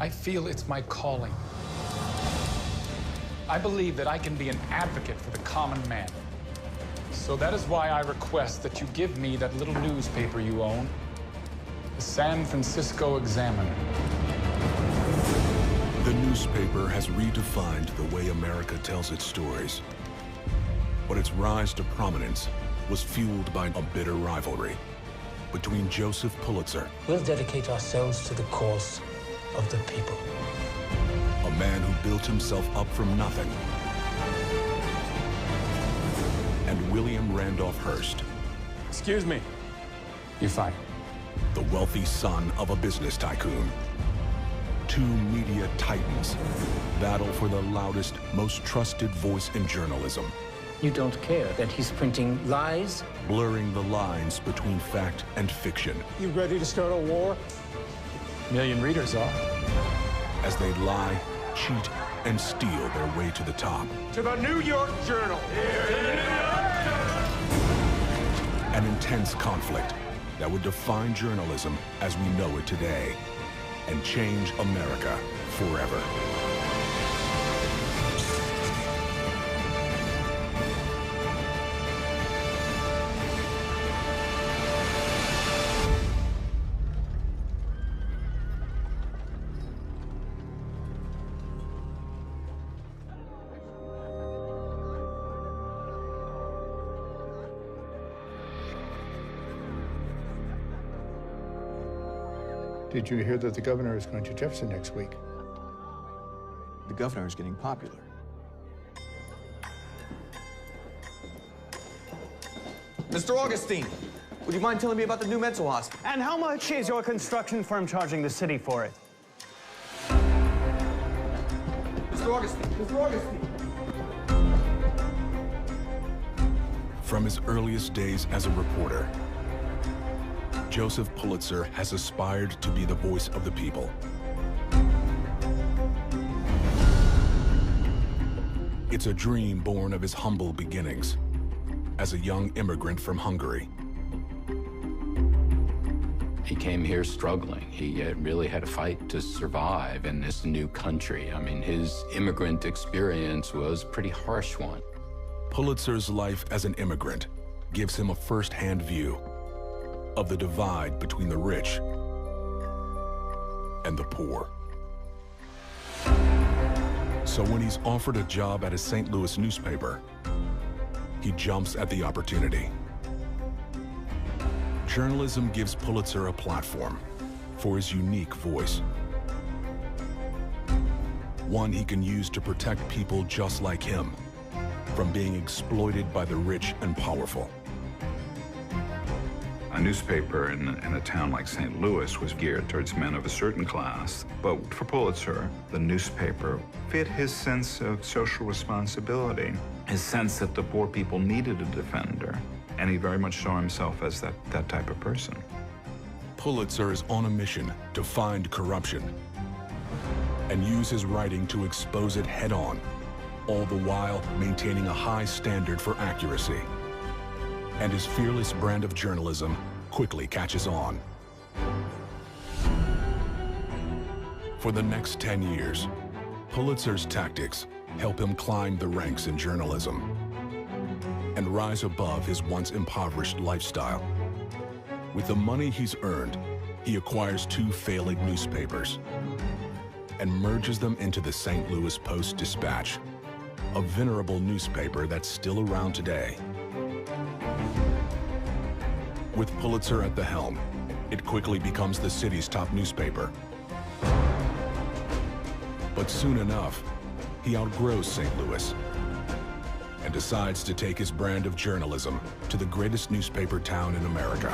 I feel it's my calling. I believe that I can be an advocate for the common man. So that is why I request that you give me that little newspaper you own, the San Francisco Examiner. The newspaper has redefined the way America tells its stories. But its rise to prominence was fueled by a bitter rivalry between Joseph Pulitzer. We'll dedicate ourselves to the cause of the people. A man who built himself up from nothing. And William Randolph Hearst. Excuse me. You're fine. The wealthy son of a business tycoon. Two media titans battle for the loudest, most trusted voice in journalism. You don't care that he's printing lies? Blurring the lines between fact and fiction. You ready to start a war? A million readers are. As they lie, cheat, and steal their way to the top. To the New York Journal. An intense conflict that would define journalism as we know it today and change America forever. Did you hear that the governor is going to Jefferson next week? The governor is getting popular. Mr. Augustine, would you mind telling me about the new mental hospital? And how much is your construction firm charging the city for it? Mr. Augustine, Mr. Augustine. From his earliest days as a reporter, Joseph Pulitzer has aspired to be the voice of the people. It's a dream born of his humble beginnings as a young immigrant from Hungary. He came here struggling. He really had to fight to survive in this new country. I mean, his immigrant experience was a pretty harsh one. Pulitzer's life as an immigrant gives him a first-hand view of the divide between the rich and the poor. So when he's offered a job at a St. Louis newspaper, he jumps at the opportunity. Journalism gives Pulitzer a platform for his unique voice. One he can use to protect people just like him from being exploited by the rich and powerful. A newspaper in a town like St. Louis was geared towards men of a certain class, but for Pulitzer, the newspaper fit his sense of social responsibility, his sense that the poor people needed a defender, and he very much saw himself as that type of person. Pulitzer is on a mission to find corruption and use his writing to expose it head-on, all the while maintaining a high standard for accuracy. And his fearless brand of journalism quickly catches on. For the next 10 years, Pulitzer's tactics help him climb the ranks in journalism and rise above his once impoverished lifestyle. With the money he's earned, he acquires 2 failing newspapers and merges them into the St. Louis Post-Dispatch, a venerable newspaper that's still around today. With Pulitzer at the helm, it quickly becomes the city's top newspaper. But soon enough, he outgrows St. Louis and decides to take his brand of journalism to the greatest newspaper town in America.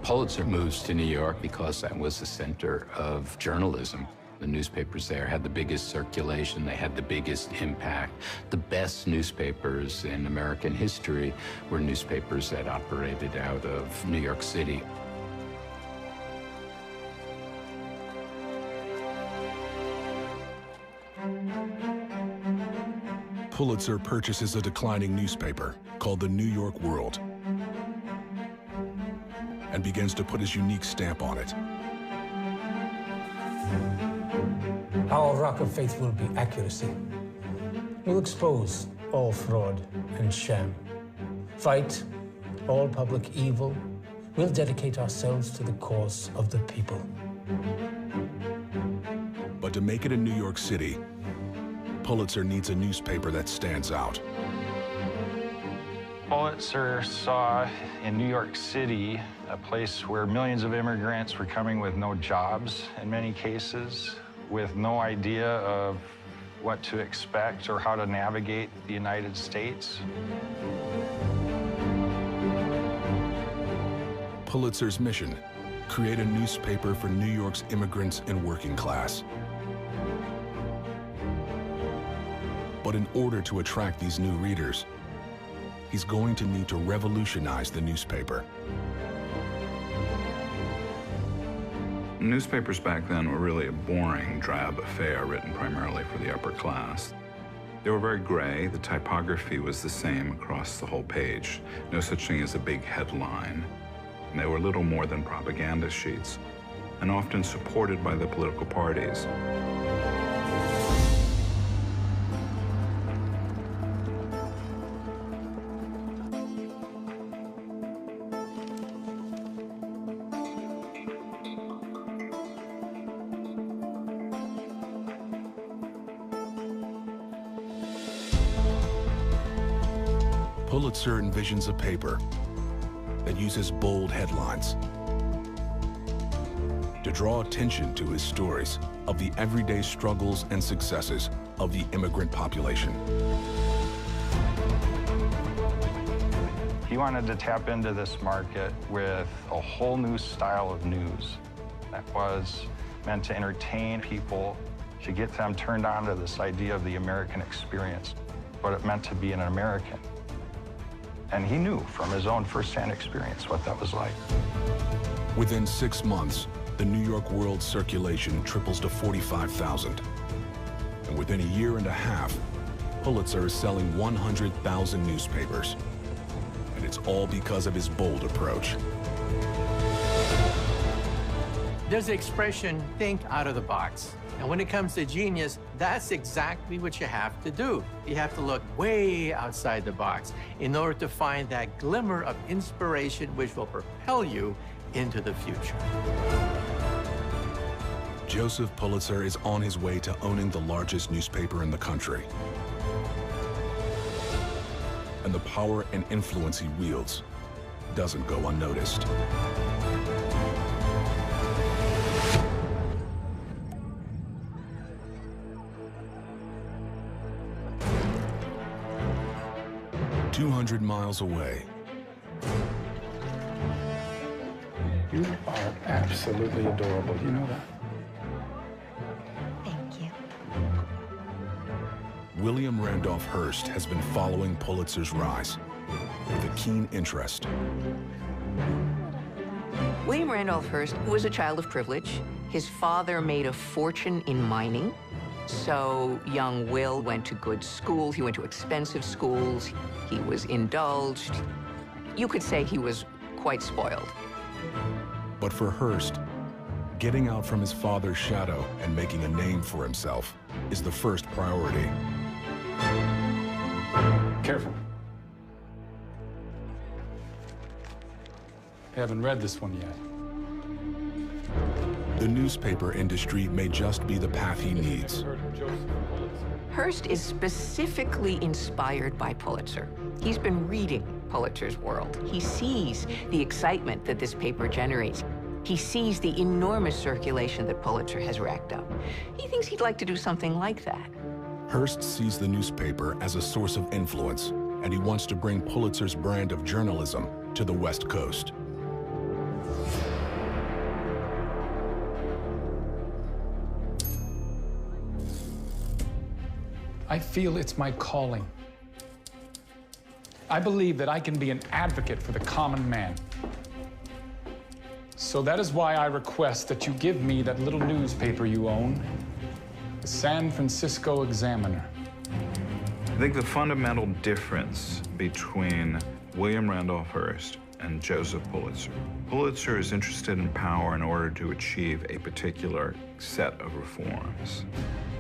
Pulitzer moves to New York because that was the center of journalism. The newspapers there had the biggest circulation, they had the biggest impact. The best newspapers in American history were newspapers that operated out of New York City. Pulitzer purchases a declining newspaper called the New York World and begins to put his unique stamp on it. Our rock of faith will be accuracy. We'll expose all fraud and sham. Fight all public evil. We'll dedicate ourselves to the cause of the people. But to make it in New York City, Pulitzer needs a newspaper that stands out. Pulitzer saw in New York City a place where millions of immigrants were coming with no jobs in many cases, with no idea of what to expect or how to navigate the United States. Pulitzer's mission: create a newspaper for New York's immigrants and working class. But in order to attract these new readers, he's going to need to revolutionize the newspaper. Newspapers back then were really a boring, drab affair written primarily for the upper class. They were very gray. The typography was the same across the whole page. No such thing as a big headline. And they were little more than propaganda sheets, and often supported by the political parties. Pulitzer envisions a paper that uses bold headlines to draw attention to his stories of the everyday struggles and successes of the immigrant population. He wanted to tap into this market with a whole new style of news that was meant to entertain people, to get them turned on to this idea of the American experience, what it meant to be an American. And he knew from his own firsthand experience what that was like. Within 6 months, the New York World circulation triples to 45,000. And within a year and a half, Pulitzer is selling 100,000 newspapers. And it's all because of his bold approach. There's the expression, think out of the box. And when it comes to genius, that's exactly what you have to do. You have to look way outside the box in order to find that glimmer of inspiration which will propel you into the future. Joseph Pulitzer is on his way to owning the largest newspaper in the country. And the power and influence he wields doesn't go unnoticed. "200 miles away." You are absolutely adorable. You know that? Thank you. William Randolph Hearst has been following Pulitzer's rise with a keen interest. William Randolph Hearst was a child of privilege. His father made a fortune in mining. So young Will went to good school. He went to expensive schools. He was indulged. You could say he was quite spoiled. But for Hearst, getting out from his father's shadow and making a name for himself is the first priority. Careful. I haven't read this one yet. The newspaper industry may just be the path he needs. Hearst is specifically inspired by Pulitzer. He's been reading Pulitzer's world. He sees the excitement that this paper generates. He sees the enormous circulation that Pulitzer has racked up. He thinks he'd like to do something like that. Hearst sees the newspaper as a source of influence, and he wants to bring Pulitzer's brand of journalism to the West Coast. I feel it's my calling. I believe that I can be an advocate for the common man. So that is why I request that you give me that little newspaper you own, the San Francisco Examiner. I think the fundamental difference between William Randolph Hearst and Joseph Pulitzer. Pulitzer is interested in power in order to achieve a particular set of reforms.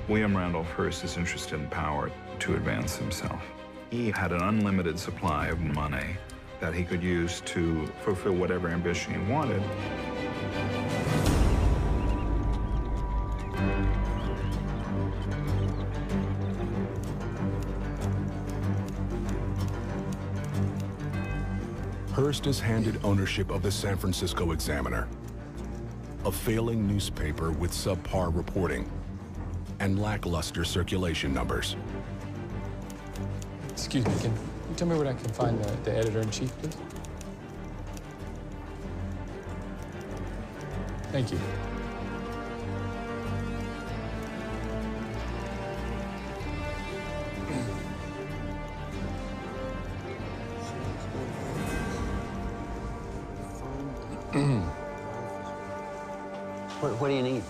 William Randolph Hearst is interested in power to advance himself. He had an unlimited supply of money that he could use to fulfill whatever ambition he wanted. Hearst is handed ownership of the San Francisco Examiner, a failing newspaper with subpar reporting and lackluster circulation numbers. Excuse me, can you tell me where I can find the editor-in-chief, please? Thank you. What do you need?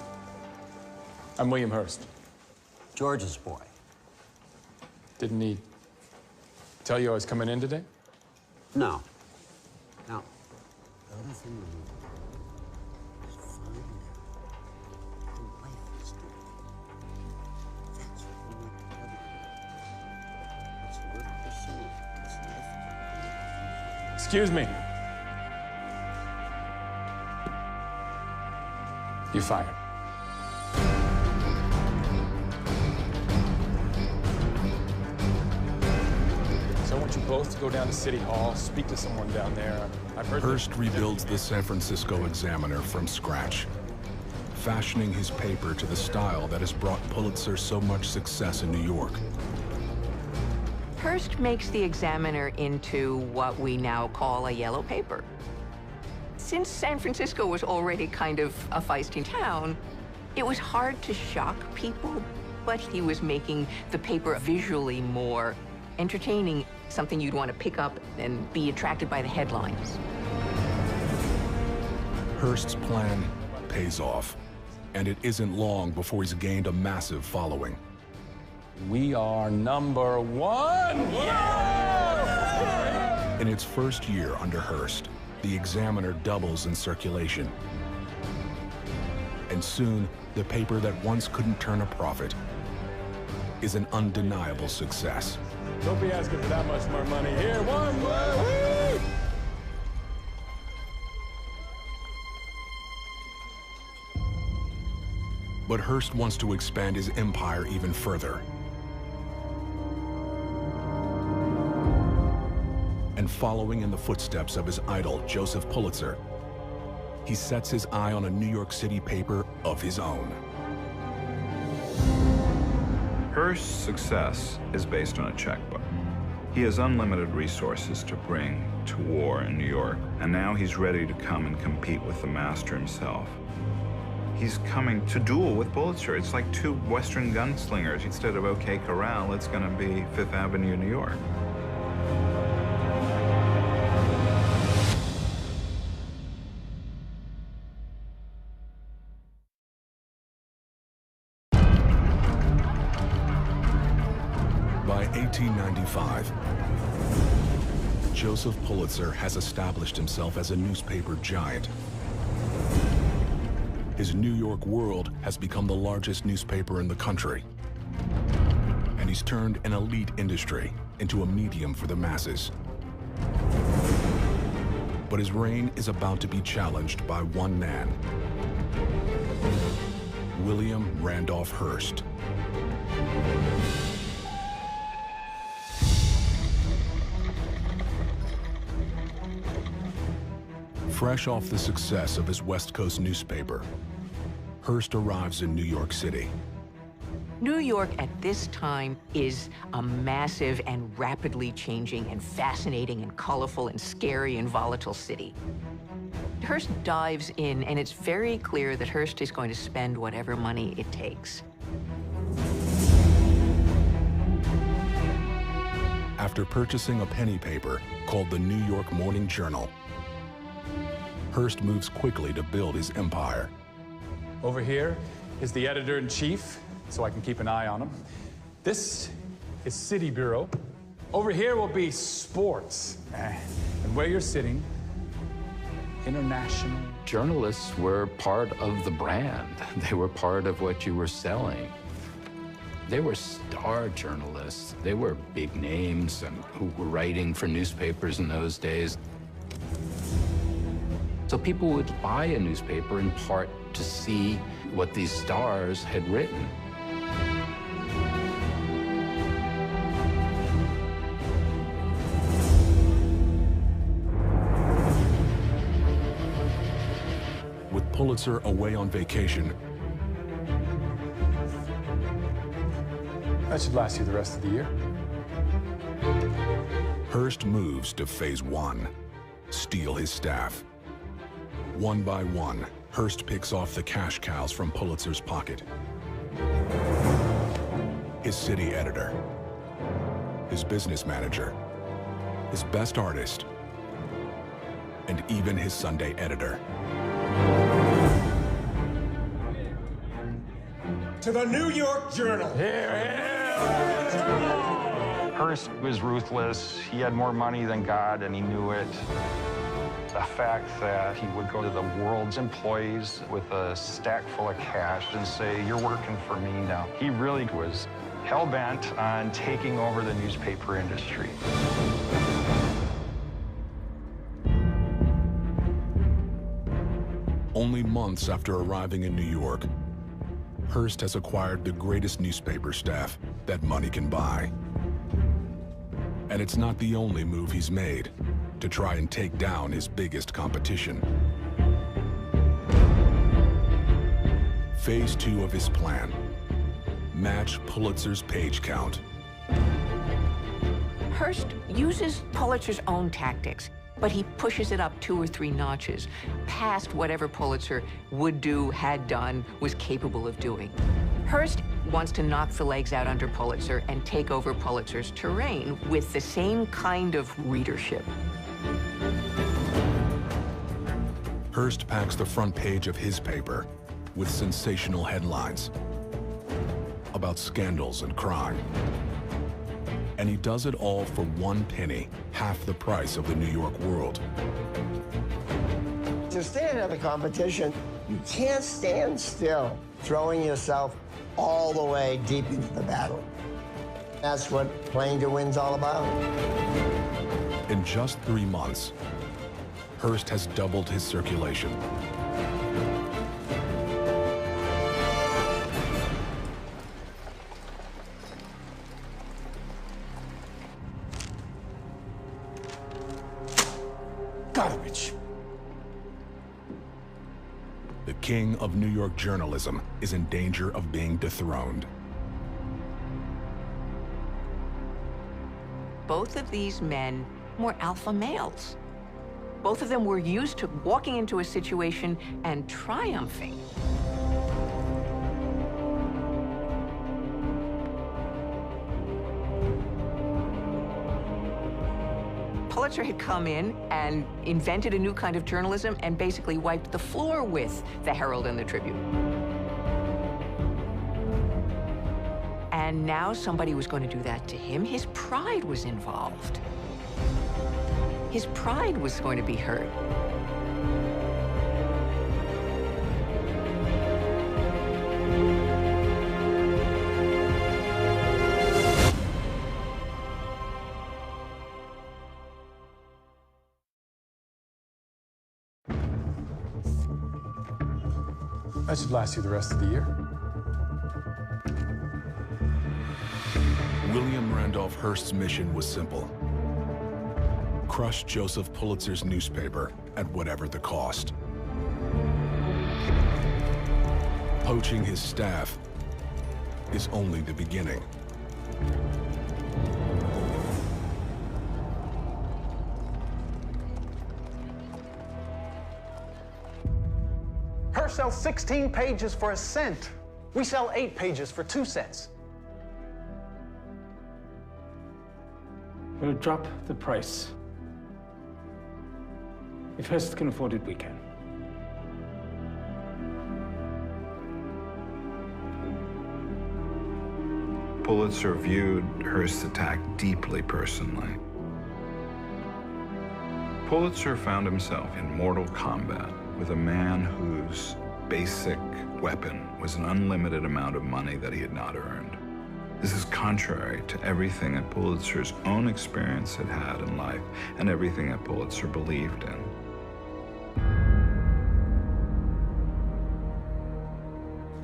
I'm William Hearst. George's boy. Didn't he tell you I was coming in today? No. No. The other thing we need is find out who wife is doing. That's what we need to cover. It's worth pursuing. It's life. Excuse me. You're fired. So I want you both to go down to City Hall, speak to someone down there. I've heard Hearst rebuilds the San Francisco Examiner from scratch, fashioning his paper to the style that has brought Pulitzer so much success in New York. Hearst makes the Examiner into what we now call a yellow paper. Since San Francisco was already kind of a feisty town, it was hard to shock people, but he was making the paper visually more entertaining, something you'd want to pick up and be attracted by the headlines. Hearst's plan pays off, and it isn't long before he's gained a massive following. We are number one! Yeah! In its first year under Hearst, the Examiner doubles in circulation. And soon, the paper that once couldn't turn a profit is an undeniable success. Don't be asking for that much more money. Here, one more. But Hearst wants to expand his empire even further. And following in the footsteps of his idol, Joseph Pulitzer, he sets his eye on a New York City paper of his own. Hearst's success is based on a checkbook. He has unlimited resources to bring to war in New York, and now he's ready to come and compete with the master himself. He's coming to duel with Pulitzer. It's like two Western gunslingers. Instead of OK Corral, it's going to be Fifth Avenue, New York. By 1895, Joseph Pulitzer has established himself as a newspaper giant. His New York World has become the largest newspaper in the country. And he's turned an elite industry into a medium for the masses. But his reign is about to be challenged by one man, William Randolph Hearst. Fresh off the success of his West Coast newspaper, Hearst arrives in New York City. New York at this time is a massive and rapidly changing and fascinating and colorful and scary and volatile city. Hearst dives in, and it's very clear that Hearst is going to spend whatever money it takes. After purchasing a penny paper called the New York Morning Journal, Hearst moves quickly to build his empire. Over here is the editor-in-chief, so I can keep an eye on him. This is City Bureau. Over here will be sports. And where you're sitting, international. Journalists were part of the brand. They were part of what you were selling. They were star journalists. They were big names who were writing for newspapers in those days. So people would buy a newspaper in part to see what these stars had written. With Pulitzer away on vacation, that should last you the rest of the year. Hearst moves to phase 1, steal his staff. One by one, Hearst picks off the cash cows from Pulitzer's pocket. His city editor, his business manager, his best artist, and even his Sunday editor. To the New York Journal. Hearst was ruthless. He had more money than God, and he knew it. The fact that he would go to the world's employees with a stack full of cash and say, "You're working for me now." He really was hell-bent on taking over the newspaper industry. Only months after arriving in New York, Hearst has acquired the greatest newspaper staff that money can buy. And it's not the only move he's made to try and take down his biggest competition. Phase 2 of his plan: match Pulitzer's page count. Hearst uses Pulitzer's own tactics, but he pushes it up 2 or 3 notches, past whatever Pulitzer would do, had done, was capable of doing. Hearst wants to knock the legs out under Pulitzer and take over Pulitzer's terrain with the same kind of readership. Hearst packs the front page of his paper with sensational headlines about scandals and crime. And he does it all for 1 penny, half the price of the New York World. To stay ahead of the competition, you can't stand still, throwing yourself all the way deep into the battle. That's what playing to win's all about. In just 3 months, Hearst has doubled his circulation. Garbage. The king of New York journalism is in danger of being dethroned. Both of these men were alpha males. Both of them were used to walking into a situation and triumphing. Pulitzer had come in and invented a new kind of journalism and basically wiped the floor with the Herald and the Tribune. And now somebody was going to do that to him. His pride was involved. His pride was going to be hurt. That should last you the rest of the year. William Randolph Hearst's mission was simple: crush Joseph Pulitzer's newspaper at whatever the cost. Poaching his staff is only the beginning. Hearst sells 16 pages for 1 cent. We sell 8 pages for 2 cents. We'll drop the price. If Hearst can afford it, we can. Pulitzer viewed Hearst's attack deeply personally. Pulitzer found himself in mortal combat with a man whose basic weapon was an unlimited amount of money that he had not earned. This is contrary to everything that Pulitzer's own experience had had in life and everything that Pulitzer believed in.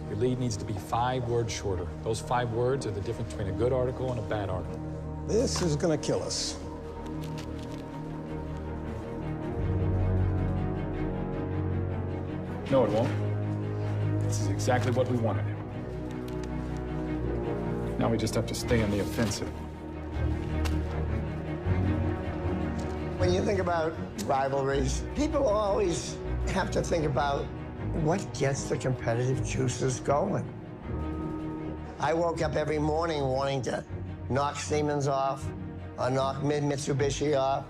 Your lead needs to be 5 words shorter. Those 5 words are the difference between a good article and a bad article. This is gonna kill us. No, it won't. This is exactly what we wanted. Now we just have to stay on the offensive. When you think about rivalries, people always have to think about what gets the competitive juices going. I woke up every morning wanting to knock Siemens off or knock Mitsubishi off.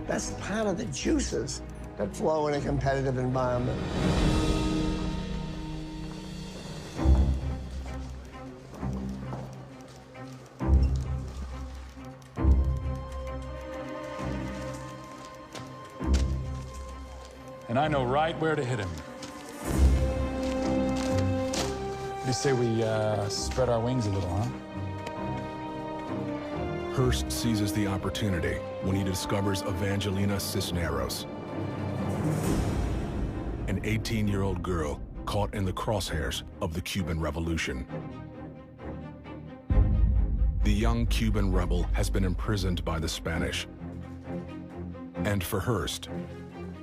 That's part of the juices that flow in a competitive environment. And I know right where to hit him. What do you say we spread our wings a little, huh? Hearst seizes the opportunity when he discovers Evangelina Cisneros, an 18-year-old girl caught in the crosshairs of the Cuban Revolution. The young Cuban rebel has been imprisoned by the Spanish. And for Hearst,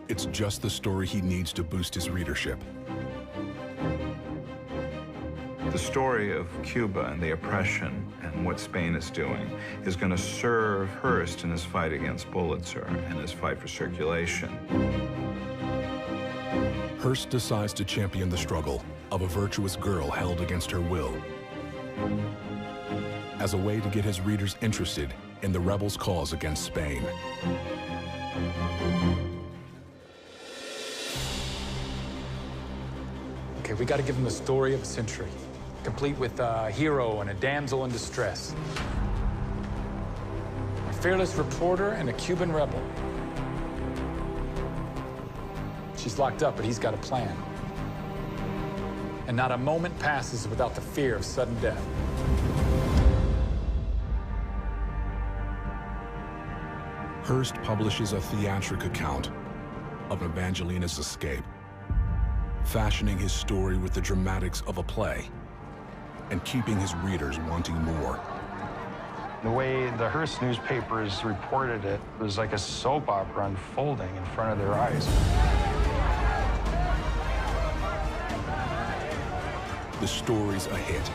it's just the story he needs to boost his readership. The story of Cuba and the oppression and what Spain is doing is going to serve Hearst in his fight against Pulitzer and his fight for circulation. Hearst decides to champion the struggle of a virtuous girl held against her will, as a way to get his readers interested in the rebels' cause against Spain. Okay, we got to give him the story of a century, complete with a hero and a damsel in distress, a fearless reporter and a Cuban rebel. She's locked up, but he's got a plan. And not a moment passes without the fear of sudden death. Hearst publishes a theatric account of Evangelina's escape, fashioning his story with the dramatics of a play and keeping his readers wanting more. The way the Hearst newspapers reported it was like a soap opera unfolding in front of their eyes. The story's a hit.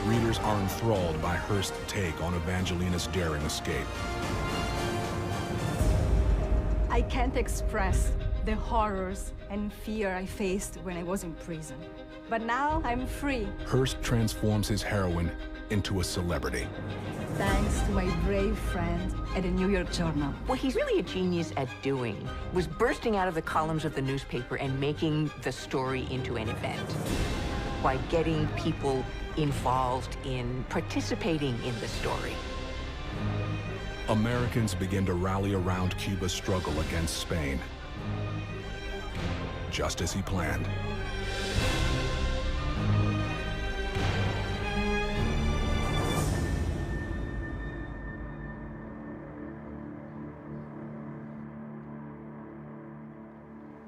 Readers are enthralled by Hearst's take on Evangelina's daring escape. I can't express the horrors and fear I faced when I was in prison. But now I'm free. Hearst transforms his heroine into a celebrity. Thanks to my brave friend at the New York Journal. What he's really a genius at doing was bursting out of the columns of the newspaper and making the story into an event by getting people involved in participating in the story. Americans begin to rally around Cuba's struggle against Spain, just as he planned.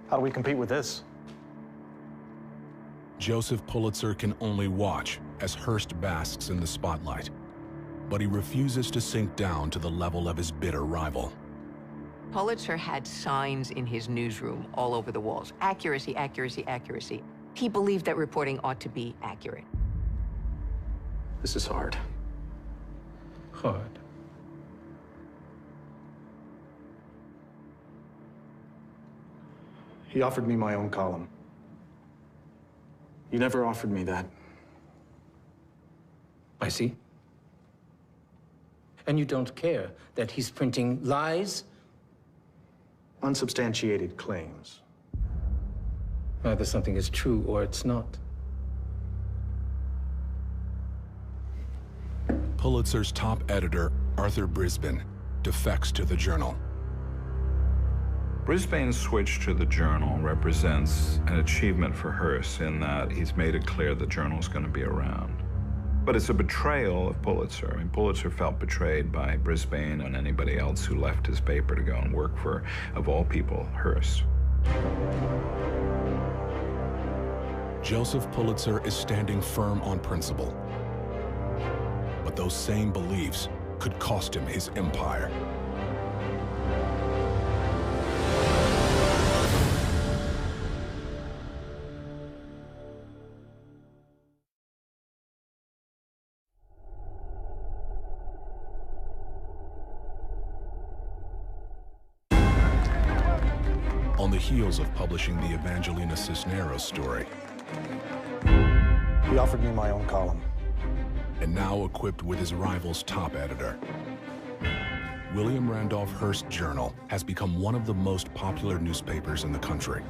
How do we compete with this? Joseph Pulitzer can only watch as Hearst basks in the spotlight, but he refuses to sink down to the level of his bitter rival. Pulitzer had signs in his newsroom all over the walls. Accuracy, accuracy, accuracy. He believed that reporting ought to be accurate. This is hard. Hard. He offered me my own column. You never offered me that. I see. And you don't care that he's printing lies? Unsubstantiated claims. Either something is true or it's not. Pulitzer's top editor, Arthur Brisbane, defects to the journal. Brisbane's switch to the journal represents an achievement for Hearst in that he's made it clear the journal's going to be around. But it's a betrayal of Pulitzer. I mean, Pulitzer felt betrayed by Brisbane and anybody else who left his paper to go and work for, of all people, Hearst. Joseph Pulitzer is standing firm on principle. But those same beliefs could cost him his empire. On the heels of publishing the Evangelina Cisneros story, He offered me my own column. and now equipped with his rival's top editor, William Randolph Hearst Journal has become one of the most popular newspapers in the country,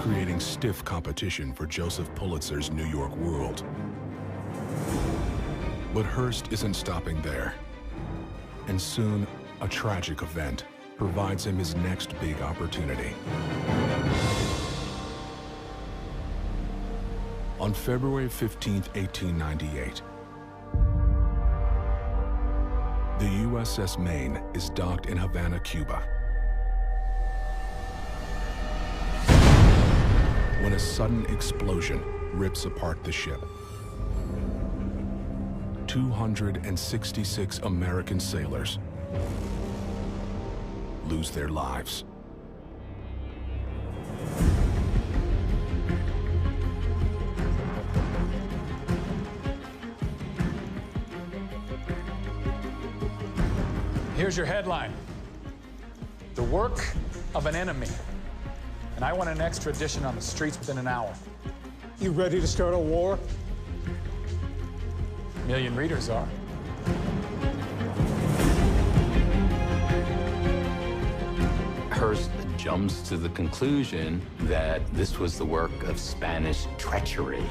creating stiff competition for Joseph Pulitzer's New York World. But Hearst isn't stopping there, and soon a tragic event provides him his next big opportunity. On February 15, 1898, the USS Maine is docked in Havana, Cuba, when a sudden explosion rips apart the ship. 266 American sailors lose their lives. Here's your headline. The work of an enemy. And I want an extra edition on the streets within an hour. You ready to start a war? A million readers are. Hearst jumps to the conclusion that this was the work of Spanish treachery,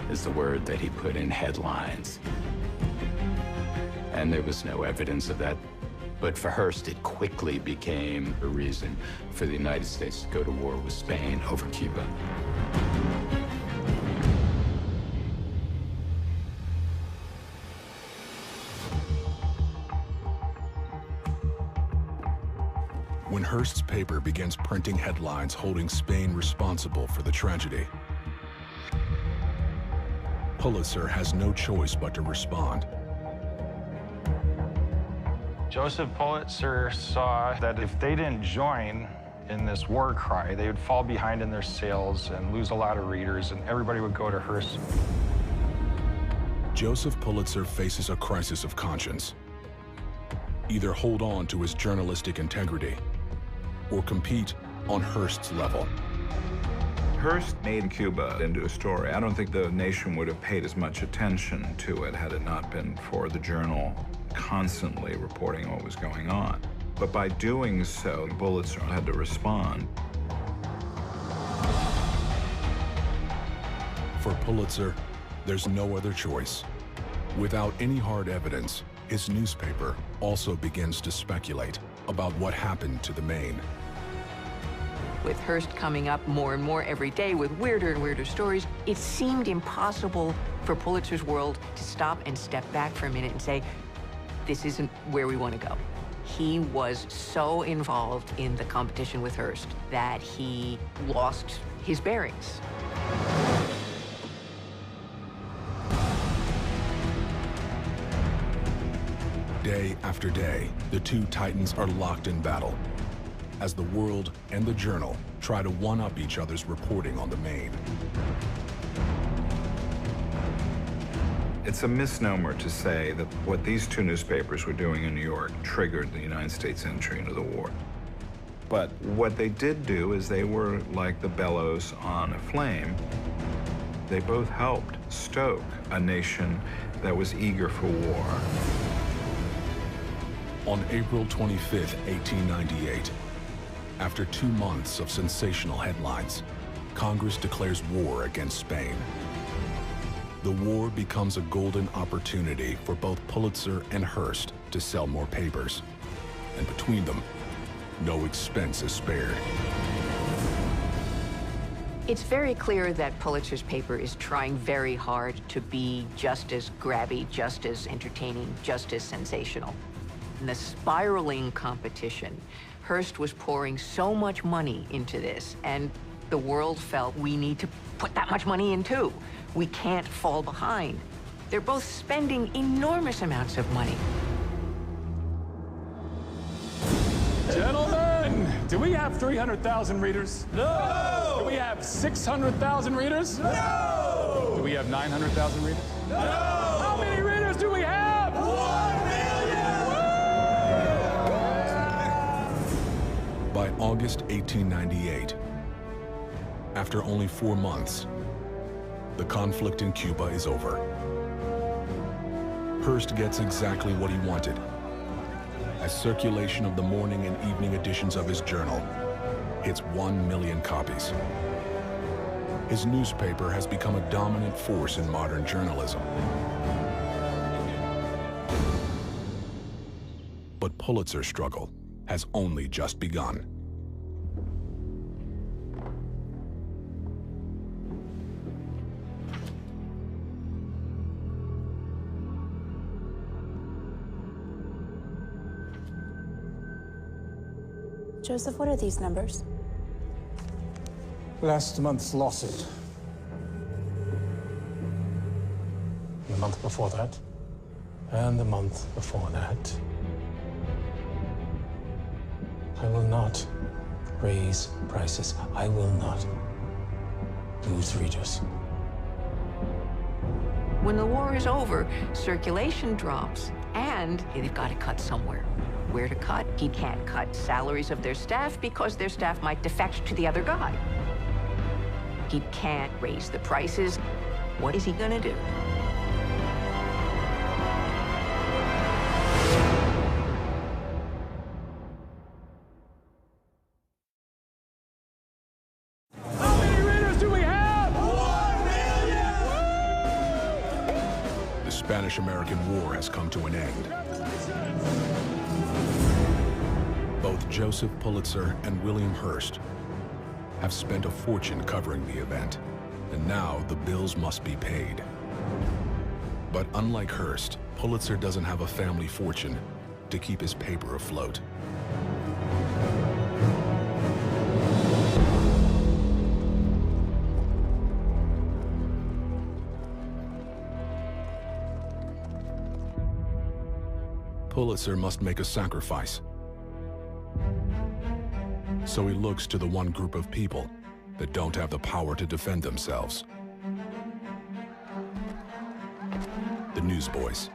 is the word that he put in headlines. And there was no evidence of that. But for Hearst, it quickly became a reason for the United States to go to war with Spain over Cuba. When Hearst's paper begins printing headlines holding Spain responsible for the tragedy, Pulitzer has no choice but to respond. Joseph Pulitzer saw that if they didn't join in this war cry, they would fall behind in their sales and lose a lot of readers, and everybody would go to Hearst. Joseph Pulitzer faces a crisis of conscience. Either hold on to his journalistic integrity or compete on Hearst's level. Hearst made Cuba into a story. I don't think the nation would have paid as much attention to it had it not been for the Journal constantly reporting what was going on. But by doing so, Pulitzer had to respond. For Pulitzer, there's no other choice. Without any hard evidence, his newspaper also begins to speculate about what happened to the Maine. With Hearst coming up more and more every day with weirder and weirder stories, it seemed impossible for Pulitzer's World to stop and step back for a minute and say, this isn't where we want to go. He was so involved in the competition with Hearst that he lost his bearings. Day after day, the two titans are locked in battle as the World and the Journal try to one-up each other's reporting on the Maine. It's a misnomer to say that what these two newspapers were doing in New York triggered the United States entry into the war. But what they did do is they were like the bellows on a flame. They both helped stoke a nation that was eager for war. On April 25, 1898, after 2 months of sensational headlines, Congress declares war against Spain. The war becomes a golden opportunity for both Pulitzer and Hearst to sell more papers. And between them, no expense is spared. It's very clear that Pulitzer's paper is trying very hard to be just as grabby, just as entertaining, just as sensational. In the spiraling competition, Hearst was pouring so much money into this, and the world felt we need to put that much money in too. We can't fall behind. They're both spending enormous amounts of money. Gentlemen, do we have 300,000 readers? No! Do we have 600,000 readers? No! Do we have 900,000 readers? No! How many readers do we have? 1 million! By August 1898, after only 4 months, the conflict in Cuba is over. Hearst gets exactly what he wanted, as circulation of the morning and evening editions of his journal hits 1 million copies. His newspaper has become a dominant force in modern journalism. But Pulitzer's struggle has only just begun. Joseph, what are these numbers? Last month's losses. The month before that. And the month before that. I will not raise prices. I will not lose readers. When the war is over, circulation drops, and they've got to cut somewhere. Where to cut? He can't cut salaries of their staff because their staff might defect to the other guy. He can't raise the prices. What is he gonna do? How many readers do we have? 1 million! The Spanish-American War has come to an end. Both Joseph Pulitzer and William Hearst have spent a fortune covering the event, and now the bills must be paid. But unlike Hearst, Pulitzer doesn't have a family fortune to keep his paper afloat. Pulitzer must make a sacrifice. So he looks to the one group of people that don't have the power to defend themselves. The newsboys.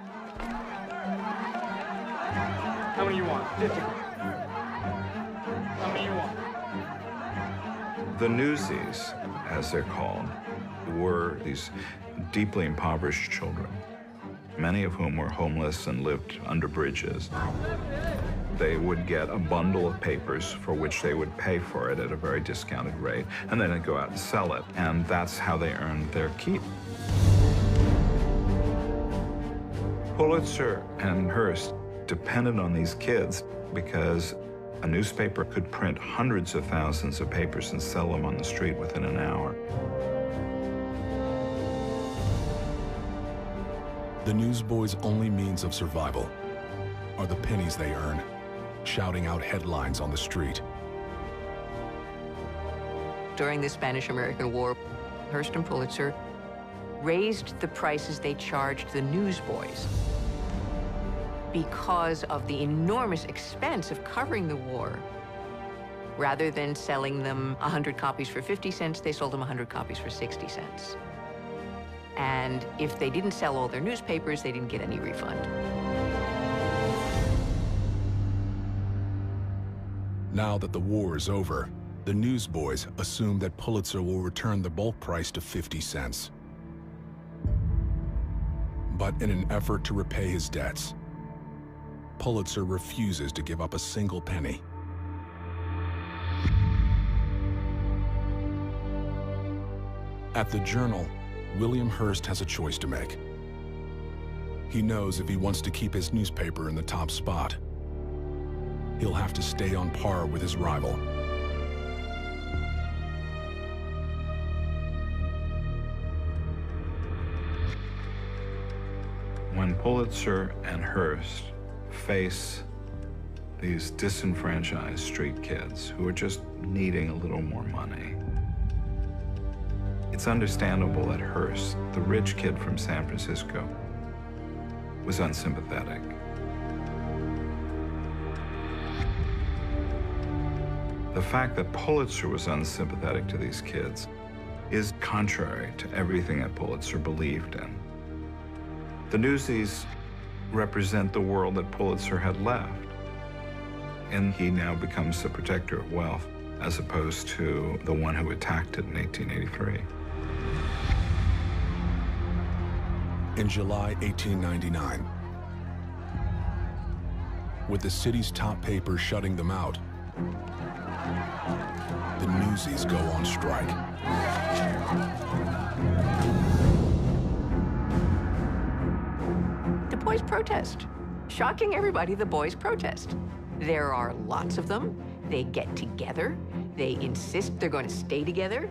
How many you want? 50. How many you want? The newsies, as they're called, were these deeply impoverished children, many of whom were homeless and lived under bridges. They would get a bundle of papers for which they would pay for it at a very discounted rate, and then they'd go out and sell it, and that's how they earned their keep. Pulitzer and Hearst depended on these kids because a newspaper could print hundreds of thousands of papers and sell them on the street within an hour. The newsboys' only means of survival are the pennies they earn, shouting out headlines on the street. During the Spanish-American War, Hearst and Pulitzer raised the prices they charged the newsboys because of the enormous expense of covering the war. Rather than selling them 100 copies for 50 cents, they sold them 100 copies for 60 cents. And if they didn't sell all their newspapers, they didn't get any refund. Now that the war is over, the newsboys assume that Pulitzer will return the bulk price to 50 cents. But in an effort to repay his debts, Pulitzer refuses to give up a single penny. At the Journal, William Hearst has a choice to make. He knows if he wants to keep his newspaper in the top spot, he'll have to stay on par with his rival. When Pulitzer and Hearst face these disenfranchised street kids who are just needing a little more money, it's understandable that Hearst, the rich kid from San Francisco, was unsympathetic. The fact that Pulitzer was unsympathetic to these kids is contrary to everything that Pulitzer believed in. The Newsies represent the world that Pulitzer had left, and he now becomes the protector of wealth as opposed to the one who attacked it in 1883. In July 1899, with the city's top paper shutting them out, the Newsies go on strike. The boys protest. Shocking everybody, the boys protest. There are lots of them. They get together. They insist they're going to stay together.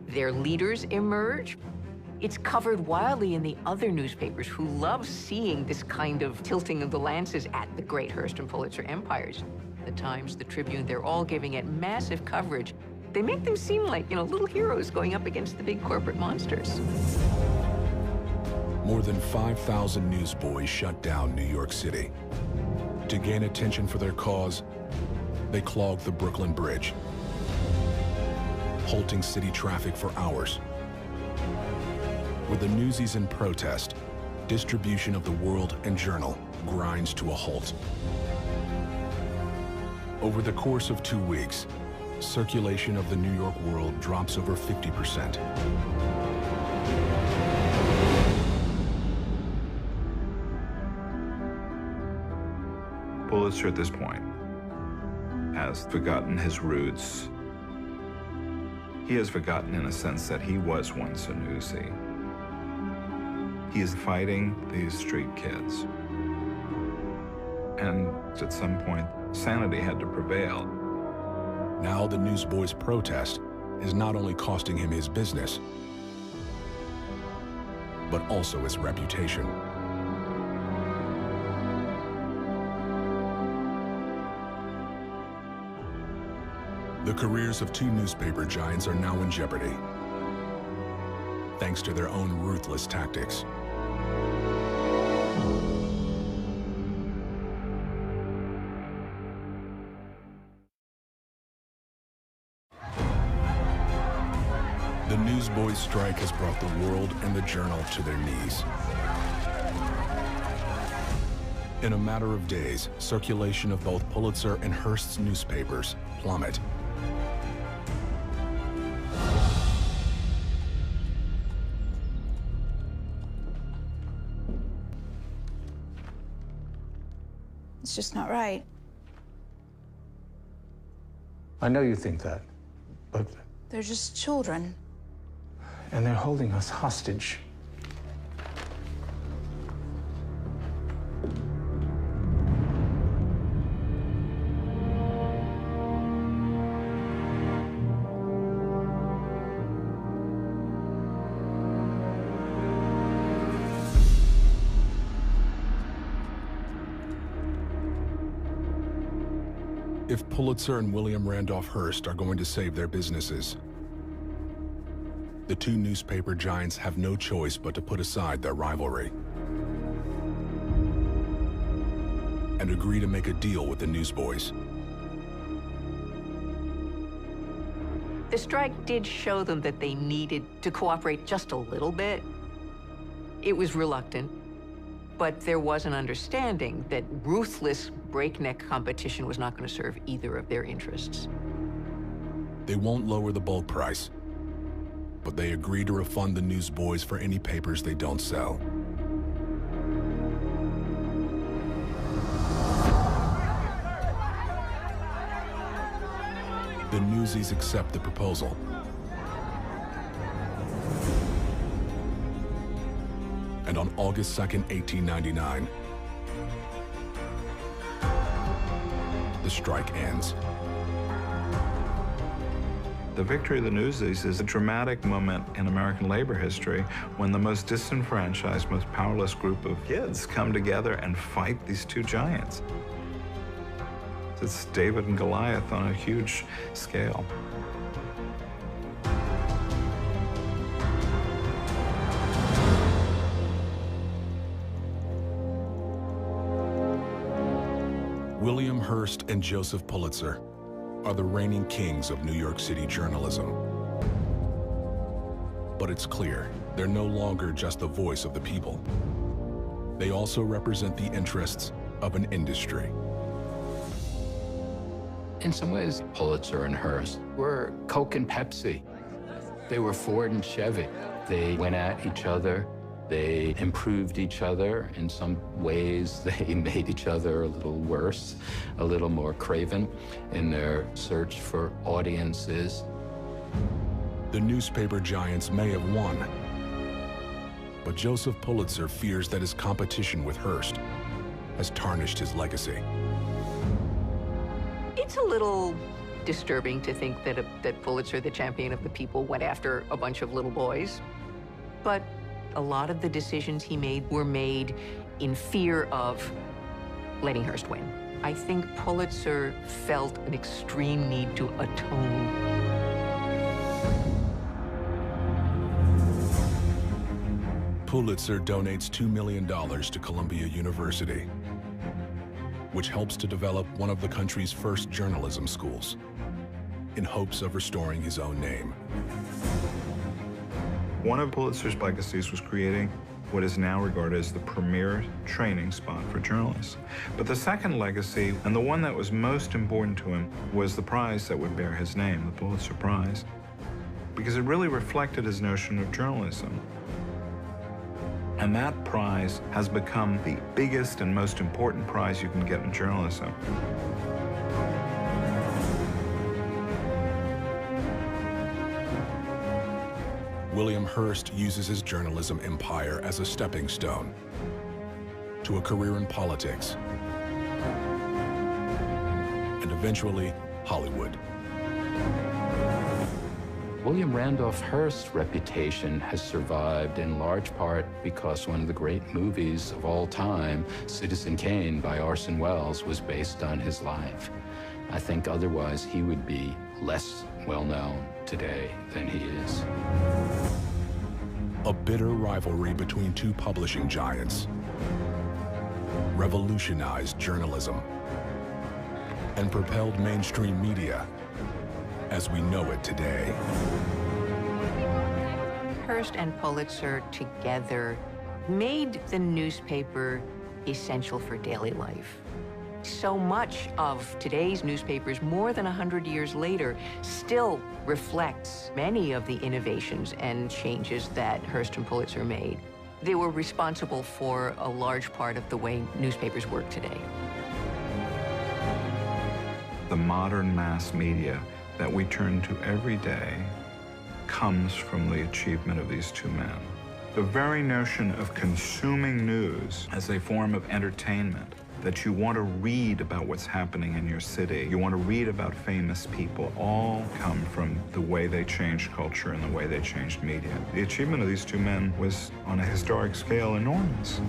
Their leaders emerge. It's covered wildly in the other newspapers who love seeing this kind of tilting of the lances at the great Hearst and Pulitzer empires. The Times, the Tribune, they're all giving it massive coverage. They make them seem like, little heroes going up against the big corporate monsters. More than 5,000 newsboys shut down New York City. To gain attention for their cause, they clogged the Brooklyn Bridge, halting city traffic for hours. With the Newsies in protest, distribution of the World and Journal grinds to a halt. Over the course of 2 weeks, circulation of the New York World drops over 50%. Pulitzer at this point has forgotten his roots. He has forgotten in a sense that he was once a newsie. He is fighting these street kids. And at some point, sanity had to prevail. Now the newsboys' protest is not only costing him his business, but also his reputation. The careers of two newspaper giants are now in jeopardy, thanks to their own ruthless tactics. The Newsboys' strike has brought the World and the Journal to their knees. In a matter of days, circulation of both Pulitzer and Hearst's newspapers plummet. It's just not right. I know you think that, but... They're just children. And they're holding us hostage. If Pulitzer and William Randolph Hearst are going to save their businesses, the two newspaper giants have no choice but to put aside their rivalry and agree to make a deal with the Newsboys. The strike did show them that they needed to cooperate just a little bit. It was reluctant, but there was an understanding that ruthless breakneck competition was not going to serve either of their interests. They won't lower the bulk price, but they agree to refund the Newsboys for any papers they don't sell. The Newsies accept the proposal. And on August 2nd, 1899, the strike ends. The victory of the Newsies is a dramatic moment in American labor history when the most disenfranchised, most powerless group of kids come together and fight these two giants. It's David and Goliath on a huge scale. William Hearst and Joseph Pulitzer are the reigning kings of New York City journalism. But it's clear they're no longer just the voice of the people. They also represent the interests of an industry. In some ways, Pulitzer and Hearst were Coke and Pepsi. They were Ford and Chevy. They went at each other. They improved each other. In some ways, they made each other a little worse, a little more craven in their search for audiences. The newspaper giants may have won, but Joseph Pulitzer fears that his competition with Hearst has tarnished his legacy. It's a little disturbing to think that Pulitzer, the champion of the people, went after a bunch of little boys. But a lot of the decisions he made were made in fear of letting Hearst win. I think Pulitzer felt an extreme need to atone. Pulitzer donates $2 million to Columbia University, which helps to develop one of the country's first journalism schools, in hopes of restoring his own name. One of Pulitzer's legacies was creating what is now regarded as the premier training spot for journalists. But the second legacy, and the one that was most important to him, was the prize that would bear his name, the Pulitzer Prize, because it really reflected his notion of journalism. And that prize has become the biggest and most important prize you can get in journalism. William Hearst uses his journalism empire as a stepping stone to a career in politics and eventually Hollywood. William Randolph Hearst's reputation has survived in large part because one of the great movies of all time, Citizen Kane by Orson Welles, was based on his life. I think otherwise he would be less well-known today than he is. A bitter rivalry between two publishing giants revolutionized journalism and propelled mainstream media as we know it today. Hearst and Pulitzer together made the newspaper essential for daily life. So much of today's newspapers, more than 100 years later, still reflects many of the innovations and changes that Hearst and Pulitzer made. They were responsible for a large part of the way newspapers work today. The modern mass media that we turn to every day comes from the achievement of these two men. The very notion of consuming news as a form of entertainment, that you want to read about what's happening in your city, you want to read about famous people, all come from the way they changed culture and the way they changed media. The achievement of these two men was, on a historic scale, enormous.